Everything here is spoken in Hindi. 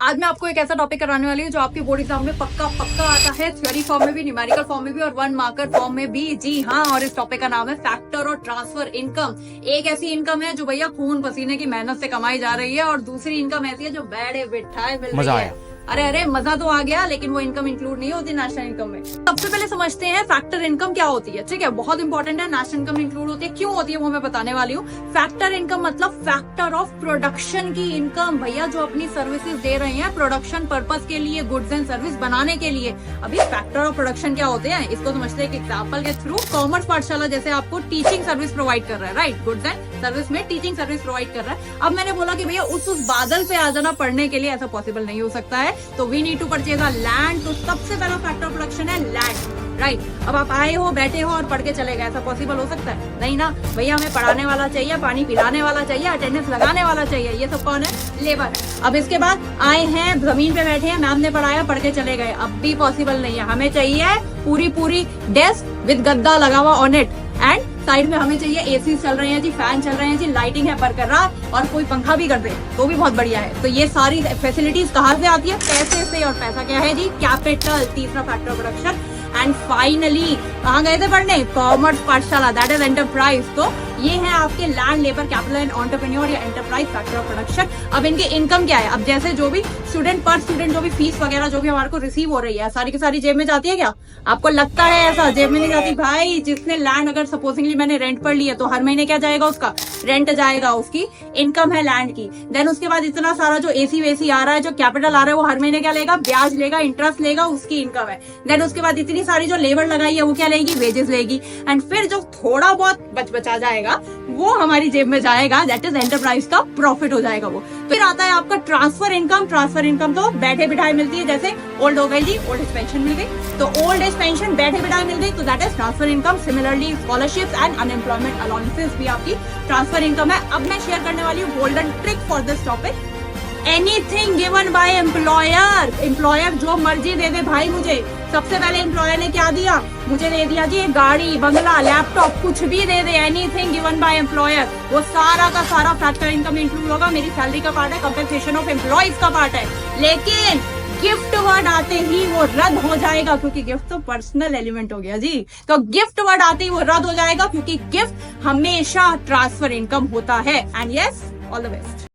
आज मैं आपको एक ऐसा टॉपिक कराने वाली हूँ जो आपके बोर्ड एग्जाम में पक्का आता है, थ्योरी फॉर्म में भी, न्यूमेरिकल फॉर्म में भी और 1 मार्कर फॉर्म में भी। जी हाँ, और इस टॉपिक का नाम है फैक्टर और ट्रांसफर इनकम। एक ऐसी इनकम है जो भैया खून पसीने की मेहनत से कमाई जा रही है, और दूसरी इनकम ऐसी है जो बैठे बिठाए मिल रही है। अरे मजा तो आ गया, लेकिन वो इनकम इंक्लूड नहीं होती नेशनल इनकम में। सबसे पहले समझते हैं फैक्टर इनकम क्या होती है। ठीक है, बहुत इंपॉर्टेंट है। नेशनल इनकम इंक्लूड होती है, क्यों होती है वो मैं बताने वाली हूँ। फैक्टर इनकम मतलब फैक्टर ऑफ प्रोडक्शन की इनकम, भैया जो अपनी सर्विसेज दे रहे हैं प्रोडक्शन पर्पज के लिए, गुड्स एंड सर्विस बनाने के लिए। अभी फैक्टर ऑफ प्रोडक्शन क्या होते हैं इसको समझते हैं एक एग्जाम्पल के थ्रू। कॉमर्स पाठशाला जैसे आपको टीचिंग सर्विस प्रोवाइड कर रहा है, राइट, गुड्स एंड सर्विस में टीचिंग सर्विस प्रोवाइड कर रहा है। अब मैंने बोला कि भैया उस बादल पे आ जाना पढ़ने के लिए, ऐसा पॉसिबल नहीं हो सकता है, तो we need to purchase a land. तो सबसे पहला फैक्टर ऑफ प्रोडक्शन है लैंड, राइट। अब आप आए हो, बैठे हो और पढ़ के चले गए, ऐसा पॉसिबल हो सकता है? नहीं ना भैया, हमें पढ़ाने वाला चाहिए, पानी पिलाने वाला चाहिए, अटेंडेंस लगाने वाला चाहिए। ये सब कौन है? लेबर है। अब इसके बाद आए हैं, जमीन पे बैठे हैं, मैम ने पढ़ाया, पढ़ के चले गए, अब भी पॉसिबल नहीं है। हमें चाहिए पूरी डेस्क विद गद्दा लगा हुआ ऑन इट, एंड साइड में हमें चाहिए एसी चल रहे हैं जी, फैन चल रहे हैं जी, लाइटिंग है बरकरार, और कोई पंखा भी कर दे तो भी बहुत बढ़िया है। तो ये सारी फैसिलिटीज कहाँ से आती है? पैसे से। और पैसा क्या है जी? कैपिटल, तीसरा factor of production. And finally कहाँ गए थे पढ़ने? कॉमर्स पाठशाला, दैट इज एंटरप्राइज। तो ये है आपके land, labour, capital and entrepreneur या एंटरप्राइज फैक्टर ऑफ प्रोडक्शन। अब इनके इनकम क्या है? अब जैसे जो भी स्टूडेंट पर स्टूडेंट जो भी फीस वगैरह जो भी हमारे को रिसीव हो रही है, सारी की सारी जेब में जाती है क्या? आपको लगता है ऐसा? जेब में नहीं जाती भाई। जिसने लैंड अगर सपोजिंगली मैंने रेंट पर लिया तो हर महीने क्या जाएगा? उसका रेंट जाएगा, उसकी इनकम है लैंड की। देन उसके बाद इतना सारा जो एसी वेसी आ रहा है, जो कैपिटल आ रहा है, वो हर महीने क्या लेगा? ब्याज लेगा, इंटरेस्ट लेगा, उसकी इनकम है। देन उसके बाद इतनी सारी जो लेबर लगाई है वो क्या लेगी? वेजेस लेगी। एंड फिर जो थोड़ा बहुत बचा जाएगा वो हमारी जेब में जाएगा, दैट इज एंटरप्राइज का प्रॉफिट हो जाएगा वो। फिर आता है आपका ट्रांसफर इनकम। ट्रांसफर इनकम तो बैठे बिठाए मिलती है, जैसे ओल्ड हो गई जी, ओल्ड एज पेंशन मिल गई, तो ओल्ड एज पेंशन बैठे बिठाए मिल गई, तो that is transfer income. Similarly scholarship and unemployment allowances भी आपकी ट्रांसफर इनकम है। अब मैं शेयर करने वाली हूँ golden trick for this topic. Anything given by employer, employer जो मर्जी दे दे भाई मुझे। सबसे पहले एम्प्लॉयर ने क्या दिया? मुझे दे दिया जी गाड़ी, बंगला, लैपटॉप, कुछ भी दे दे, एनीथिंग गिवन बाय एम्प्लॉयर, वो सारा का सारा फैक्टर इनकम में इंक्लूड होगा। मेरी सैलरी का पार्ट है, कंपनसेशन ऑफ एम्प्लॉइज का पार्ट है। लेकिन गिफ्ट वर्ड आते ही वो रद्द हो जाएगा, क्योंकि गिफ्ट तो पर्सनल एलिमेंट हो गया जी। तो गिफ्ट वर्ड आते ही वो रद्द हो जाएगा, क्योंकि गिफ्ट हमेशा ट्रांसफर इनकम होता है। And yes, all the best.